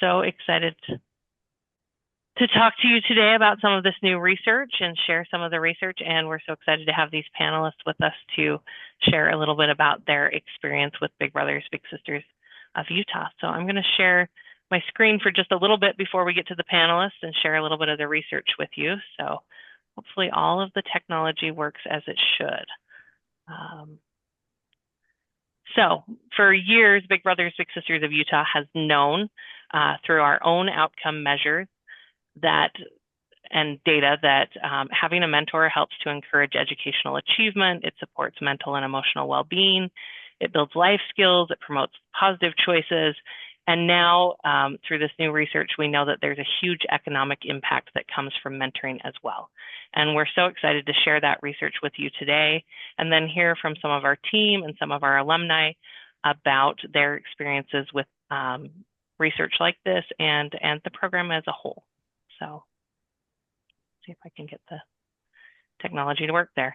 so excited to talk to you today about some of this new research and share some of the research. And we're so excited to have these panelists with us to share a little bit about their experience with Big Brothers Big Sisters of Utah. So I'm going to share my screen for just a little bit before we get to the panelists and share a little bit of the research with you. So hopefully all of the technology works as it should. So for years, Big Brothers Big Sisters of Utah has known through our own outcome measures that and data that having a mentor helps to encourage educational achievement. It supports mental and emotional well-being. It builds life skills. It promotes positive choices. And now through this new research, we know that there's a huge economic impact that comes from mentoring as well. And we're so excited to share that research with you today and then hear from some of our team and some of our alumni about their experiences with research like this and the program as a whole. So see if I can get the technology to work there.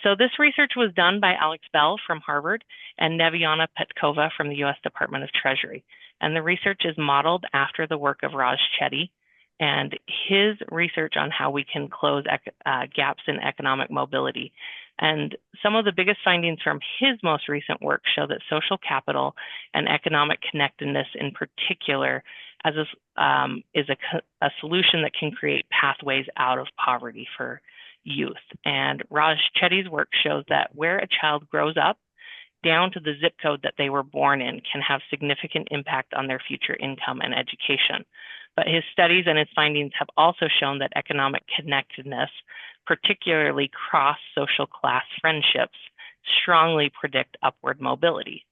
So this research was done by Alex Bell from Harvard and Neviana Petkova from the U.S. Department of Treasury. And the research is modeled after the work of Raj Chetty and his research on how we can close gaps in economic mobility. And some of the biggest findings from his most recent work show that social capital and economic connectedness in particular is a solution that can create pathways out of poverty for youth. And Raj Chetty's work shows that where a child grows up, down to the zip code that they were born in, can have significant impact on their future income and education. But his studies and his findings have also shown that economic connectedness, particularly cross-social class friendships, strongly predict upward mobility.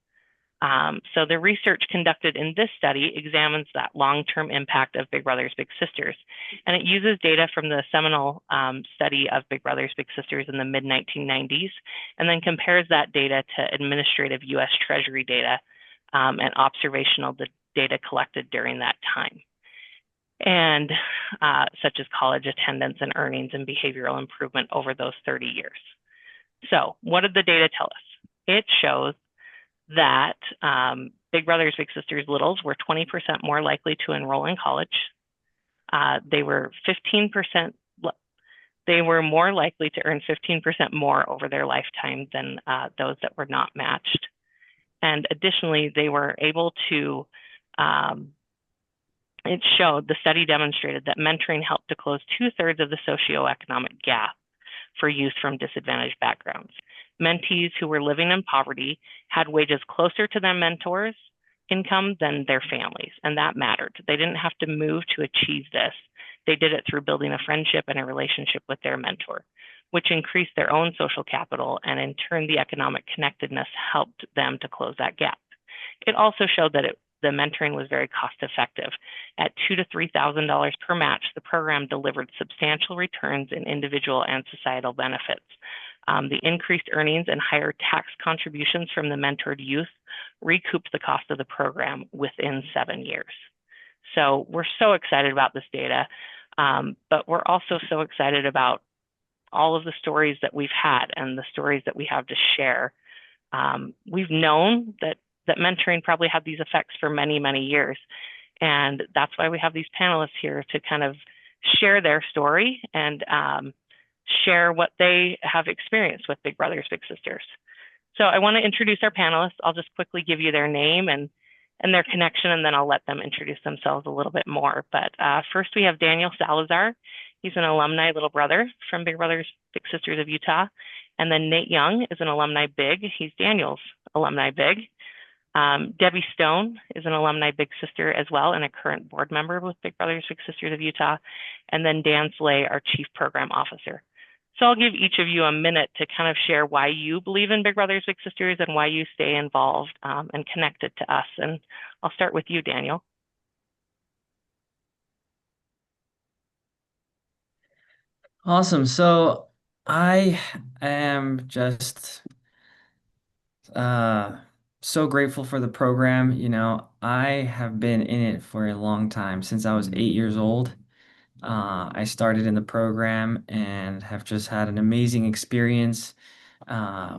So the research conducted in this study examines that long-term impact of Big Brothers Big Sisters, and it uses data from the seminal study of Big Brothers Big Sisters in the mid-1990s, and then compares that data to administrative U.S. Treasury data and observational data collected during that time, and such as college attendance and earnings and behavioral improvement over those 30 years. So what did the data tell us? It shows that Big Brothers Big Sisters littles were 20% more likely to enroll in college. They were 15%. They were more likely to earn 15% more over their lifetime than those that were not matched. And additionally, they were able to. It showed, the study demonstrated that mentoring helped to close 2/3 of the socioeconomic gap for youth from disadvantaged backgrounds. Mentees who were living in poverty had wages closer to their mentors' income than their families, and that mattered. They didn't have to move to achieve this. They did it through building a friendship and a relationship with their mentor, which increased their own social capital, and in turn, the economic connectedness helped them to close that gap. It also showed that the mentoring was very cost effective. At $2,000 to $3,000 per match, the program delivered substantial returns in individual and societal benefits. The increased earnings and higher tax contributions from the mentored youth recouped the cost of the program within 7 years. So we're so excited about this data, but we're also so excited about all of the stories that we've had and the stories that we have to share. We've known that mentoring probably had these effects for many, many years. And that's why we have these panelists here to kind of share their story and share what they have experienced with Big Brothers Big Sisters. So I want to introduce our panelists. I'll just quickly give you their name and their connection, and then I'll let them introduce themselves a little bit more. But first we have Daniel Salazar. He's an alumni little brother from Big Brothers Big Sisters of Utah. And then Nate Young is an alumni big. He's Daniel's alumni big. Debbie Stone is an alumni big sister as well and a current board member with Big Brothers Big Sisters of Utah. And then Dan Slay, our chief program officer. So I'll give each of you a minute to kind of share why you believe in Big Brothers Big Sisters and why you stay involved and connected to us. And I'll start with you, Daniel. Awesome. So I am just so grateful for the program. You know, I have been in it for a long time, since I was 8 years old. I started in the program and have just had an amazing experience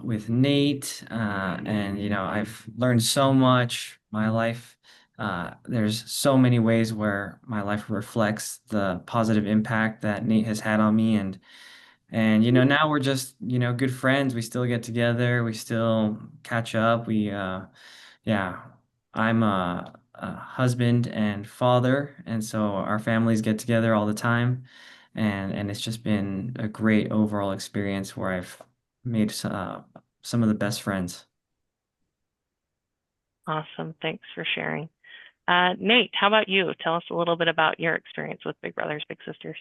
with Nate. And, you know, I've learned so much. My life There's so many ways where my life reflects the positive impact that Nate has had on me, and now we're just good friends. We still get together, we still catch up. Yeah, I'm a husband and father, and so our families get together all the time, and it's just been a great overall experience where I've made some of the best friends. Awesome. Thanks for sharing. Nate, how about you? Tell us a little bit about your experience with Big Brothers Big Sisters.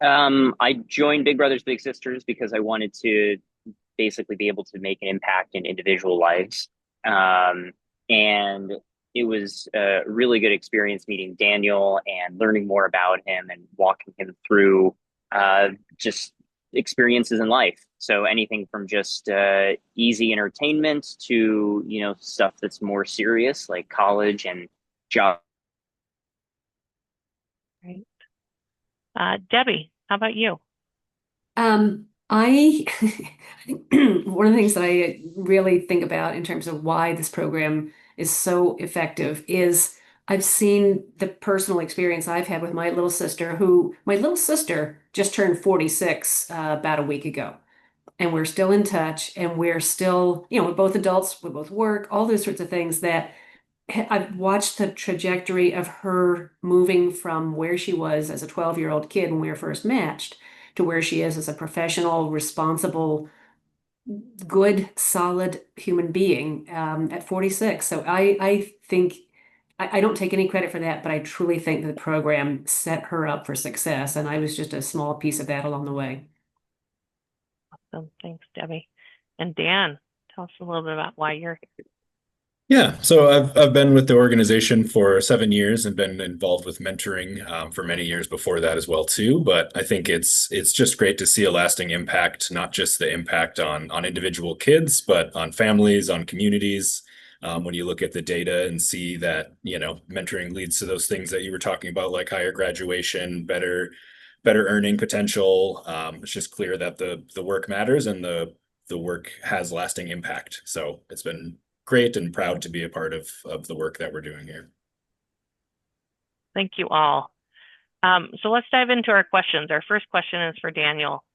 I joined Big Brothers Big Sisters because I wanted to basically be able to make an impact in individual lives. And it was a really good experience meeting Daniel and learning more about him and walking him through just experiences in life. So anything from just easy entertainment to, stuff that's more serious like college and job. Right. Debbie, how about you? I I think one of the things that I really think about in terms of why this program is so effective is I've seen the personal experience I've had with my little sister just turned 46 about a week ago. And we're still in touch and we're still, we're both adults, we both work, all those sorts of things that I've watched the trajectory of her moving from where she was as a 12-year-old kid when we were first matched to where she is as a professional, responsible, good, solid human being at 46. So I think I don't take any credit for that, but I truly think the program set her up for success. And I was just a small piece of that along the way. Awesome. Thanks, Debbie. And Dan, tell us a little bit about why you're here. Yeah, so I've been with the organization for 7 years and been involved with mentoring for many years before that as well too. But I think it's just great to see a lasting impact, not just the impact on individual kids, but on families, on communities. When you look at the data and see that, mentoring leads to those things that you were talking about, like higher graduation, better earning potential. It's just clear that the work matters and the work has lasting impact. So it's been great and proud to be a part of the work that we're doing here. Thank you all. So let's dive into our questions. Our first question is for Daniel.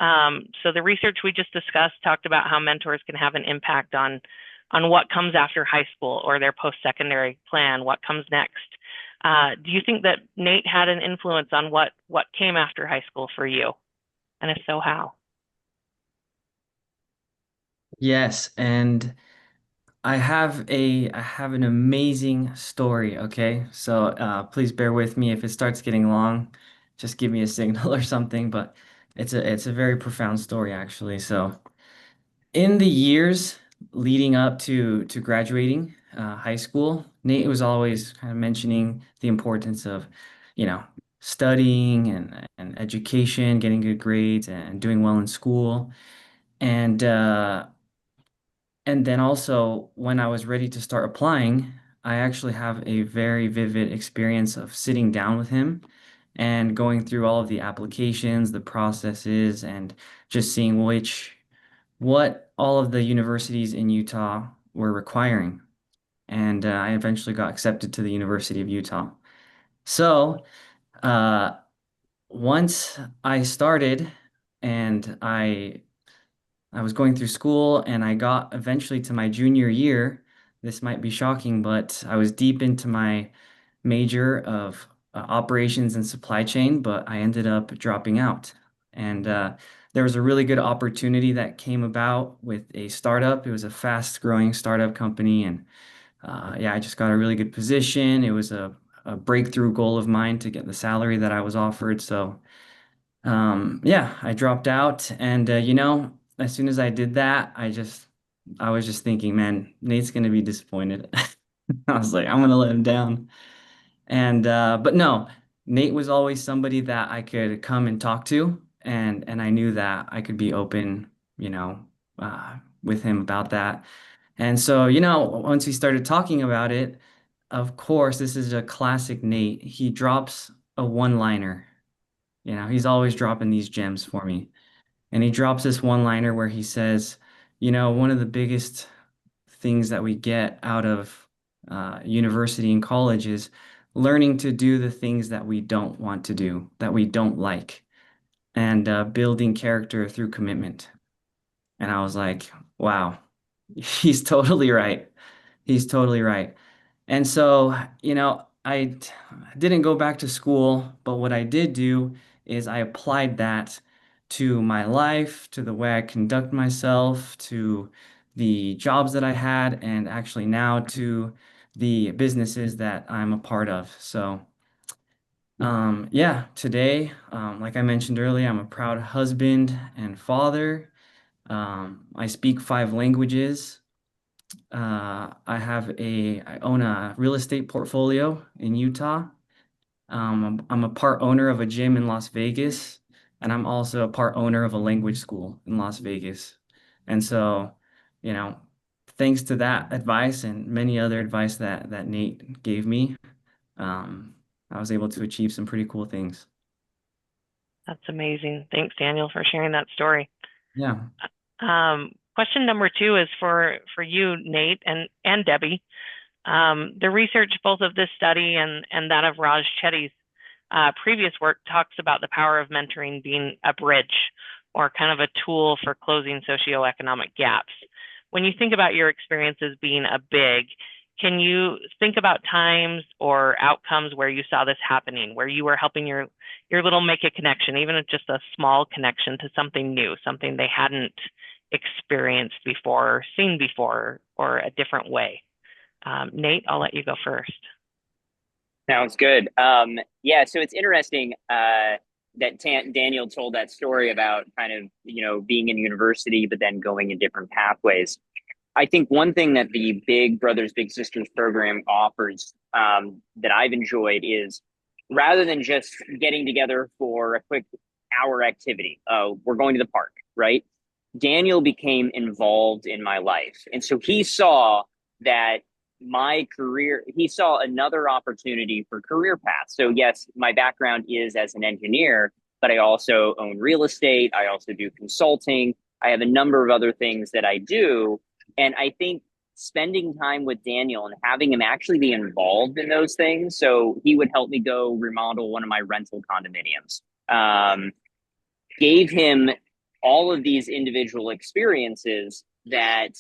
So the research we just discussed talked about how mentors can have an impact on what comes after high school or their post-secondary plan, what comes next. Do you think that Nate had an influence on what came after high school for you? And if so, how? Yes, and I have an amazing story, okay? So please bear with me if it starts getting long. Just give me a signal or something, but it's a very profound story actually. So in the years leading up to graduating high school, Nate was always kind of mentioning the importance of, you know, studying and education, getting good grades and doing well in school. And and then also, when I was ready to start applying, I actually have a very vivid experience of sitting down with him and going through all of the applications, the processes, and just seeing what all of the universities in Utah were requiring. And I eventually got accepted to the University of Utah. So, uh, once I started and I was going through school and I got eventually to my junior year. This might be shocking, but I was deep into my major of operations and supply chain, but I ended up dropping out. And there was a really good opportunity that came about with a startup. It was a fast growing startup company. And yeah, I just got a really good position. It was a breakthrough goal of mine to get the salary that I was offered. So yeah, I dropped out, and as soon as I did that, I was just thinking, man, Nate's gonna be disappointed. I was like, I'm gonna let him down. And but no, Nate was always somebody that I could come and talk to, and I knew that I could be open, with him about that. And so, once we started talking about it, of course, this is a classic Nate. He drops a one-liner. He's always dropping these gems for me. And he drops this one-liner where he says, one of the biggest things that we get out of university and college is learning to do the things that we don't want to do, that we don't like, and building character through commitment. And I was like, wow, he's totally right. He's totally right. And so, didn't go back to school, but what I did do is I applied that to my life, to the way I conduct myself, to the jobs that I had, and actually now to the businesses that I'm a part of. So, yeah, today, like I mentioned earlier, I'm a proud husband and father. I speak 5 languages. I own a real estate portfolio in Utah. I'm a part owner of a gym in Las Vegas, and I'm also a part owner of a language school in Las Vegas. And so, you know, thanks to that advice and many other advice that Nate gave me, I was able to achieve some pretty cool things. That's amazing. Thanks, Daniel, for sharing that story. Yeah. Question number 2 is for you, Nate, and Debbie. The research, both of this study and that of Raj Chetty's previous work, talks about the power of mentoring being a bridge or kind of a tool for closing socioeconomic gaps. When you think about your experiences being a big, can you think about times or outcomes where you saw this happening, where you were helping your little make a connection, even if just a small connection to something new, something they hadn't experienced before, or seen before, or a different way? Nate, I'll let you go first. Sounds good. Yeah, so it's interesting that Daniel told that story about kind of, being in university, but then going in different pathways. I think one thing that the Big Brothers Big Sisters program offers that I've enjoyed is, rather than just getting together for a quick hour activity, we're going to the park, right? Daniel became involved in my life. And so he saw that he saw another opportunity for career paths. So yes, my background is as an engineer, but I also own real estate. I also do consulting. I have a number of other things that I do. And I think spending time with Daniel and having him actually be involved in those things. So he would help me go remodel one of my rental condominiums. Gave him all of these individual experiences that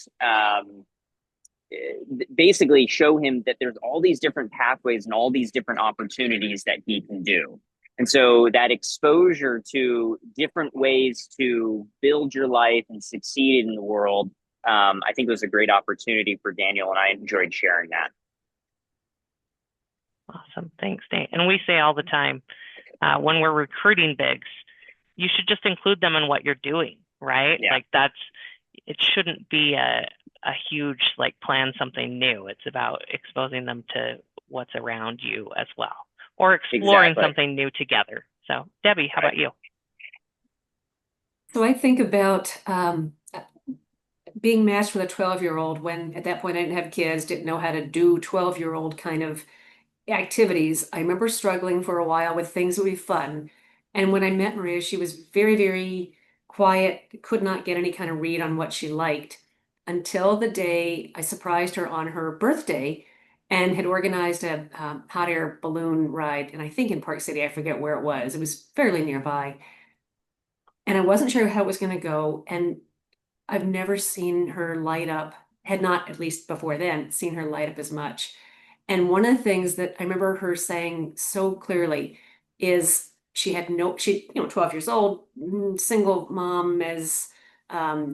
basically show him that there's all these different pathways and all these different opportunities that he can do. And so that exposure to different ways to build your life and succeed in the world, I think was a great opportunity for Daniel, and I enjoyed sharing that. Awesome. Thanks, Nate. And we say all the time, when we're recruiting bigs, you should just include them in what you're doing, right? Yeah. Like it shouldn't be a huge, plan something new. It's about exposing them to what's around you as well, or exploring something new together. So Debbie, how about you? So I think about being matched with a 12-year-old when at that point I didn't have kids, didn't know how to do 12-year-old kind of activities. I remember struggling for a while with things that would be fun. And when I met Maria, she was very, very quiet, could not get any kind of read on what she liked until the day I surprised her on her birthday and had organized a hot air balloon ride. And I think in Park City, I forget where it was. It was fairly nearby. And I wasn't sure how it was going to go. And I've never seen her light up, had not, at least before then, seen her light up as much. And one of the things that I remember her saying so clearly is she 12 years old, single mom, is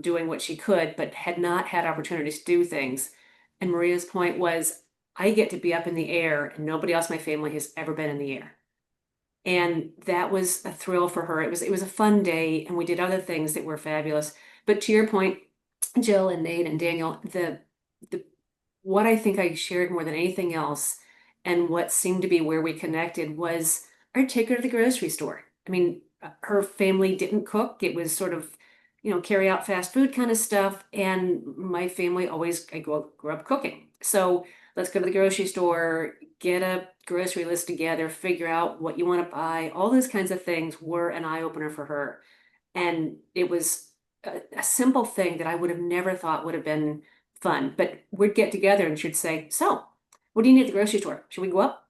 doing what she could, but had not had opportunities to do things. And Maria's point was, I get to be up in the air and nobody else in my family has ever been in the air. And that was a thrill for her. It was a fun day, and we did other things that were fabulous. But to your point, Jill and Nate and Daniel, what I think I shared more than anything else, and what seemed to be where we connected, was I'd take her to the grocery store. I mean, her family didn't cook. It was sort of, carry out fast food kind of stuff. And my family I grew up cooking. So let's go to the grocery store, get a grocery list together, figure out what you want to buy. All those kinds of things were an eye-opener for her. And it was a simple thing that I would have never thought would have been fun. But we'd get together and she'd say, "So, what do you need at the grocery store? Should we go up?"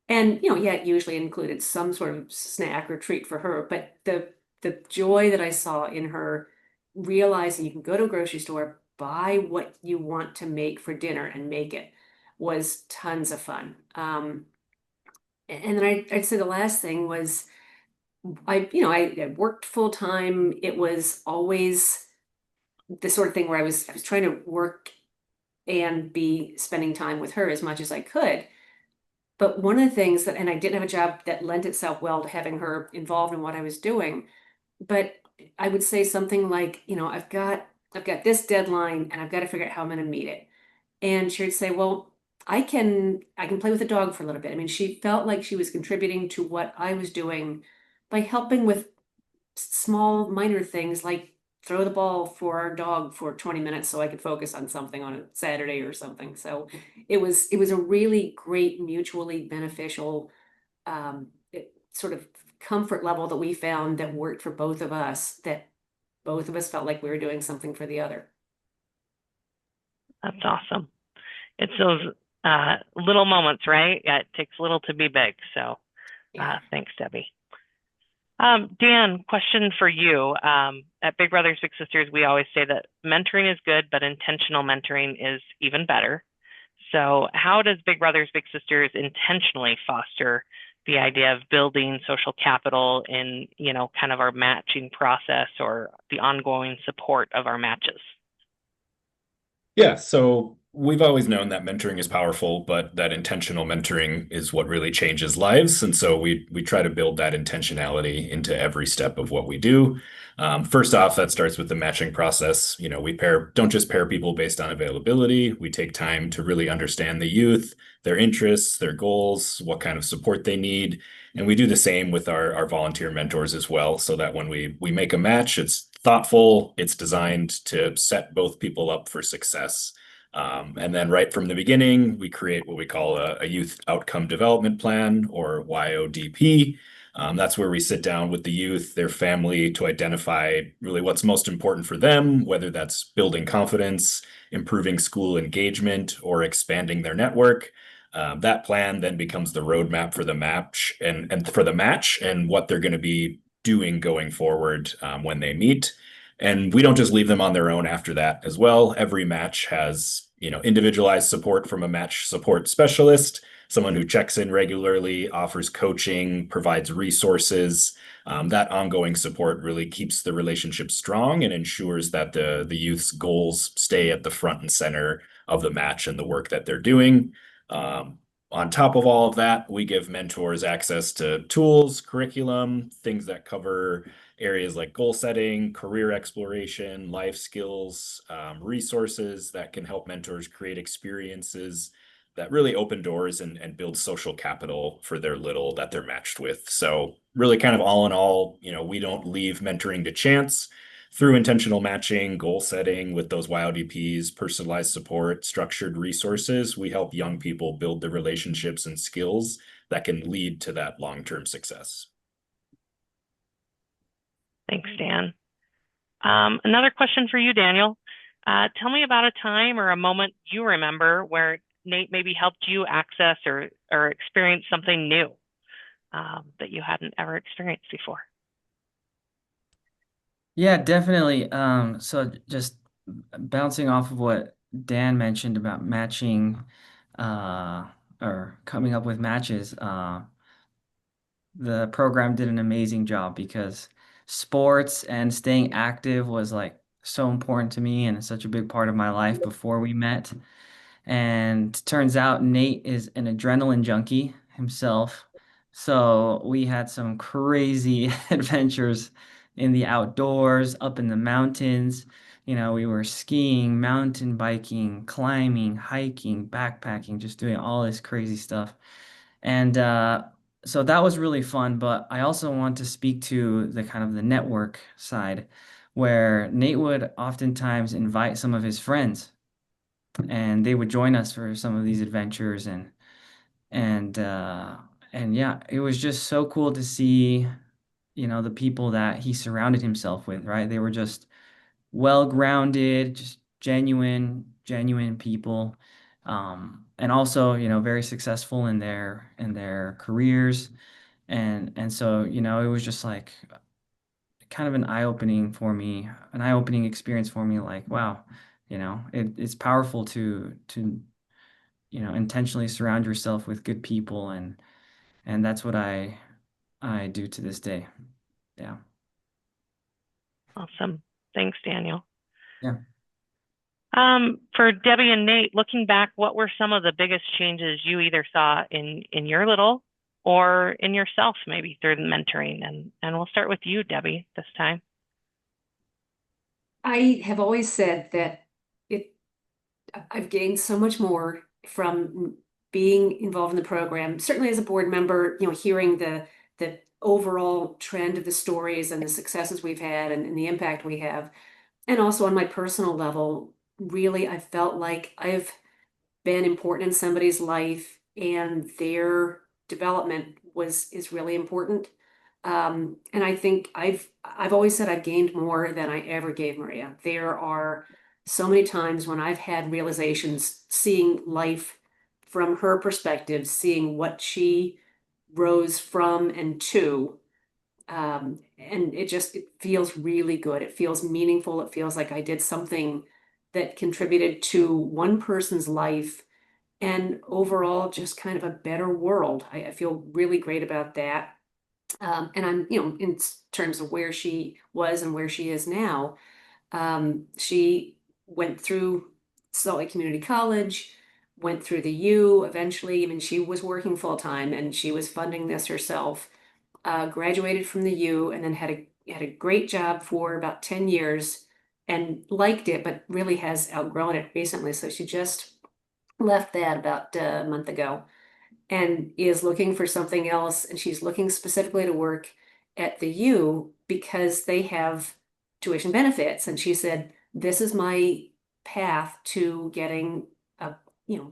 And yeah, it usually included some sort of snack or treat for her. But the joy that I saw in her realizing you can go to a grocery store, buy what you want to make for dinner and make it was tons of fun. And then I'd say the last thing was I worked full time. It was always the sort of thing where I was trying to work and be spending time with her as much as I could. But one of the things and I didn't have a job that lent itself well to having her involved in what I was doing. But I would say something like, I've got this deadline and I've got to figure out how I'm going to meet it. And she would say, "Well, I can play with the dog for a little bit." I mean, she felt like she was contributing to what I was doing by helping with small minor things like throw the ball for our dog for 20 minutes so I could focus on something on a Saturday or something. So it was a really great mutually beneficial sort of comfort level that we found that worked for both of us, that both of us felt like we were doing something for the other. That's awesome. It's those little moments, right? Yeah, it takes little to be big. So Yeah. thanks, Debbie. Dan, question for you. At Big Brothers Big Sisters, we always say that mentoring is good, but intentional mentoring is even better. So how does Big Brothers Big Sisters intentionally foster the idea of building social capital in, kind of our matching process or the ongoing support of our matches? Yeah, so we've always known that mentoring is powerful, but that intentional mentoring is what really changes lives. And so we try to build that intentionality into every step of what we do. First off, that starts with the matching process. We don't just pair people based on availability. We take time to really understand the youth, their interests, their goals, what kind of support they need. And we do the same with our volunteer mentors as well, so that when we make a match, it's thoughtful, it's designed to set both people up for success. And then right from the beginning, we create what we call a youth outcome development plan, or YODP. That's where we sit down with the youth, their family, to identify really what's most important for them, whether that's building confidence, improving school engagement, or expanding their network. That plan then becomes the roadmap for the match and for the match and what they're going to be doing going forward when they meet. And we don't just leave them on their own after that as well. Every match has, individualized support from a match support specialist, someone who checks in regularly, offers coaching, provides resources. That ongoing support really keeps the relationship strong and ensures that the youth's goals stay at the front and center of the match and the work that they're doing. On top of all of that, we give mentors access to tools, curriculum, things that cover areas like goal setting, career exploration, life skills, resources that can help mentors create experiences that really open doors and build social capital for their little that they're matched with. So really kind of all in all, we don't leave mentoring to chance. Through intentional matching, goal setting with those YODPs, personalized support, structured resources, we help young people build the relationships and skills that can lead to that long-term success. Thanks, Dan. Another question for you, Daniel. Tell me about a time or a moment you remember where Nate maybe helped you access or experience something new that you hadn't ever experienced before. Yeah, definitely. So just bouncing off of what Dan mentioned about matching, uh, or coming up with matches, the program did an amazing job because sports and staying active was like so important to me and such a big part of my life before we met. And turns out Nate is an adrenaline junkie himself. So we had some crazy adventures in the outdoors, up in the mountains. We were skiing, mountain biking, climbing, hiking, backpacking, just doing all this crazy stuff. And so that was really fun. But I also want to speak to the kind of the network side, where Nate would oftentimes invite some of his friends and they would join us for some of these adventures and uh and yeah, it was just so cool to see, the people that he surrounded himself with, right? They were just well-grounded, just genuine, genuine people, and also, very successful in their careers. And so, it was just like kind of an eye-opening experience for me, like, wow, it's powerful to intentionally surround yourself with good people, and that's what I do to this day. Yeah. Awesome. Thanks, Daniel. Yeah. For Debbie and Nate, looking back, what were some of the biggest changes you either saw in your little or in yourself, maybe through the mentoring? And we'll start with you, Debbie, this time. I have always said that I've gained so much more from being involved in the program. Certainly as a board member, hearing the overall trend of the stories and the successes we've had and the impact we have. And also on my personal level, really, I felt like I've been important in somebody's life and their development is really important. And I think I've always said I've gained more than I ever gave Maria. There are so many times when I've had realizations, seeing life from her perspective, seeing what she rose from and to. And it feels really good. It feels meaningful. It feels like I did something that contributed to one person's life and overall just kind of a better world. I feel really great about that. And I'm, in terms of where she was and where she is now, she went through Salt Lake Community College, went through the U eventually. I mean, she was working full time and she was funding this herself. Graduated from the U and then had a great job for about 10 years and liked it, but really has outgrown it recently. So she just left that about a month ago and is looking for something else. And she's looking specifically to work at the U because they have tuition benefits. And she said, this is my path to getting a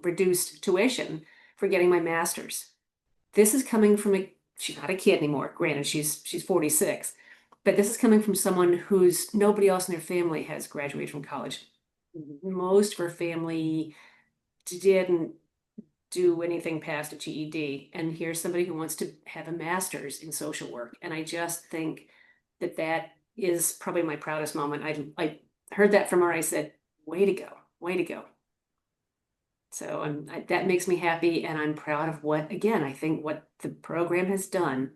reduced tuition for getting my master's. This is coming from she's not a kid anymore. Granted, she's 46, but this is coming from someone who's nobody else in their family has graduated from college. Most of her family didn't do anything past a GED. And here's somebody who wants to have a master's in social work. And I just think that is probably my proudest moment. I heard that from her. I said, way to go, way to go. So that makes me happy, and I'm proud of what the program has done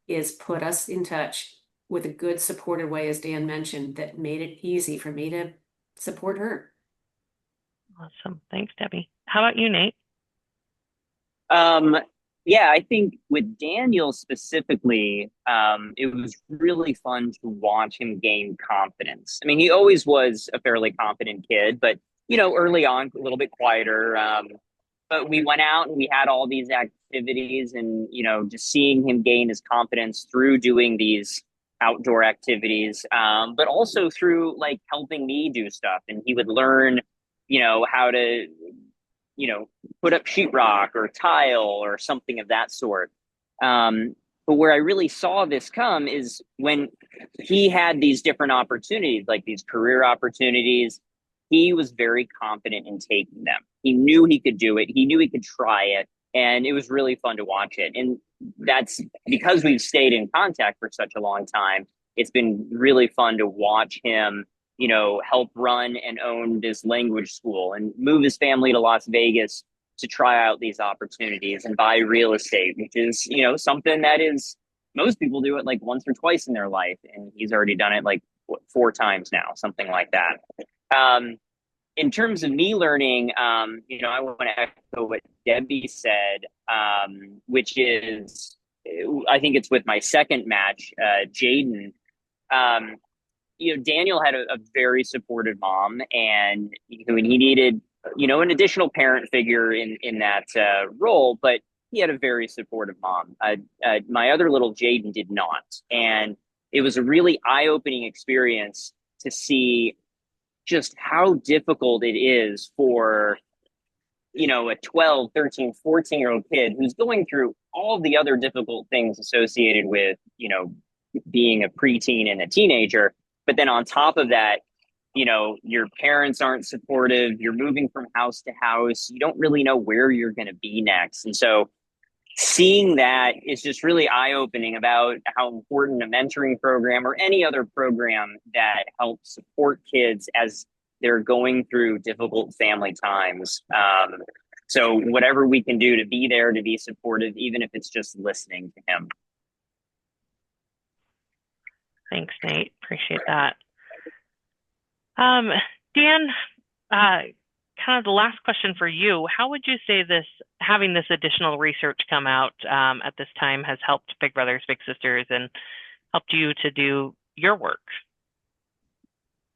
is put us in touch with a good supported way, as Dan mentioned, that made it easy for me to support her. Awesome. Thanks, Debbie. How about you, Nate? Yeah, I think with Daniel specifically, it was really fun to watch him gain confidence. I mean, he always was a fairly confident kid, but early on, a little bit quieter. But we went out and we had all these activities and, just seeing him gain his confidence through doing these outdoor activities, but also through like helping me do stuff. And he would learn, how to, put up sheetrock or tile or something of that sort. But where I really saw this come is when he had these different opportunities, like these career opportunities. He was very confident in taking them. He knew he could do it. He knew he could try it. And it was really fun to watch it. And that's because we've stayed in contact for such a long time. It's been really fun to watch him, help run and own this language school and move his family to Las Vegas to try out these opportunities and buy real estate, which is, something that is most people do it like once or twice in their life. And he's already done it like 4 times now, something like that. In terms of me learning, I want to echo what Debbie said, which is, I think it's with my second match, Jaden. Daniel had a very supportive mom, and when he needed, an additional parent figure in that role, but he had a very supportive mom. My other little Jaden did not, and it was a really eye-opening experience to see just how difficult it is for, a 12, 13, 14-year-old kid who's going through all the other difficult things associated with, being a preteen and a teenager. But then on top of that, your parents aren't supportive, you're moving from house to house, you don't really know where you're going to be next. And so seeing that is just really eye-opening about how important a mentoring program or any other program that helps support kids as they're going through difficult family times. So whatever we can do to be there, to be supportive, even if it's just listening to him. Thanks, Nate. Appreciate that. Dan, kind of the last question for you. How would you say having this additional research come out at this time has helped Big Brothers Big Sisters and helped you to do your work?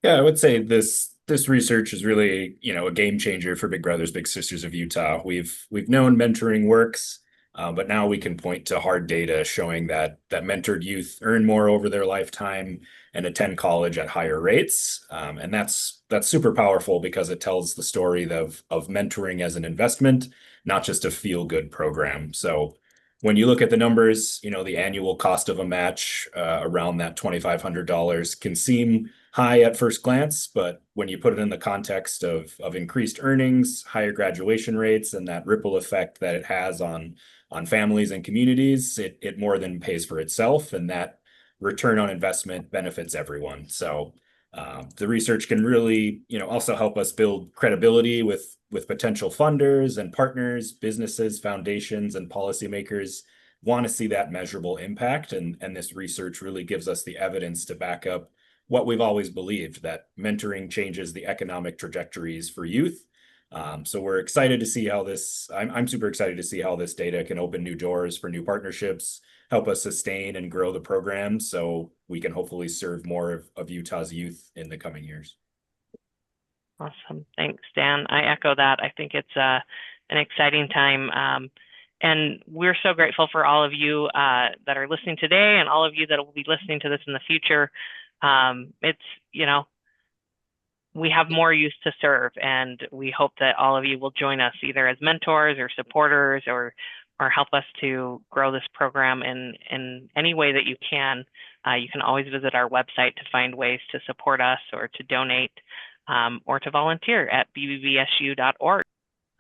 Yeah, I would say this research is really, a game changer for Big Brothers Big Sisters of Utah. We've known mentoring works, but now we can point to hard data showing that mentored youth earn more over their lifetime and attend college at higher rates. And that's super powerful because it tells the story of mentoring as an investment, not just a feel-good program. So when you look at the numbers, the annual cost of a match around that $2,500 can seem high at first glance, but when you put it in the context of increased earnings, higher graduation rates, and that ripple effect that it has on families and communities, it more than pays for itself, and that return on investment benefits everyone. So the research can really, also help us build credibility with potential funders and partners, businesses, foundations, and policymakers want to see that measurable impact. And this research really gives us the evidence to back up what we've always believed, that mentoring changes the economic trajectories for youth. So we're excited to see how I'm super excited to see how this data can open new doors for new partnerships, help us sustain and grow the program so we can hopefully serve more of Utah's youth in the coming years. Awesome. Thanks, Dan. I echo that. I think it's an exciting time. And we're so grateful for all of you that are listening today and all of you that will be listening to this in the future. We have more youth to serve, and we hope that all of you will join us either as mentors or supporters or help us to grow this program in any way that you can. You can always visit our website to find ways to support us or to donate or to volunteer at bbbsu.org.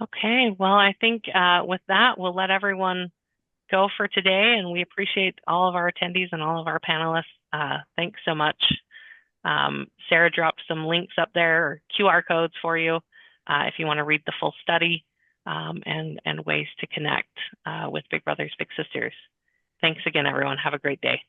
Okay, well, I think with that, we'll let everyone go for today, and we appreciate all of our attendees and all of our panelists. Thanks so much. Sarah dropped some links up there, or QR codes for you if you want to read the full study and ways to connect with Big Brothers Big Sisters. Thanks again, everyone. Have a great day.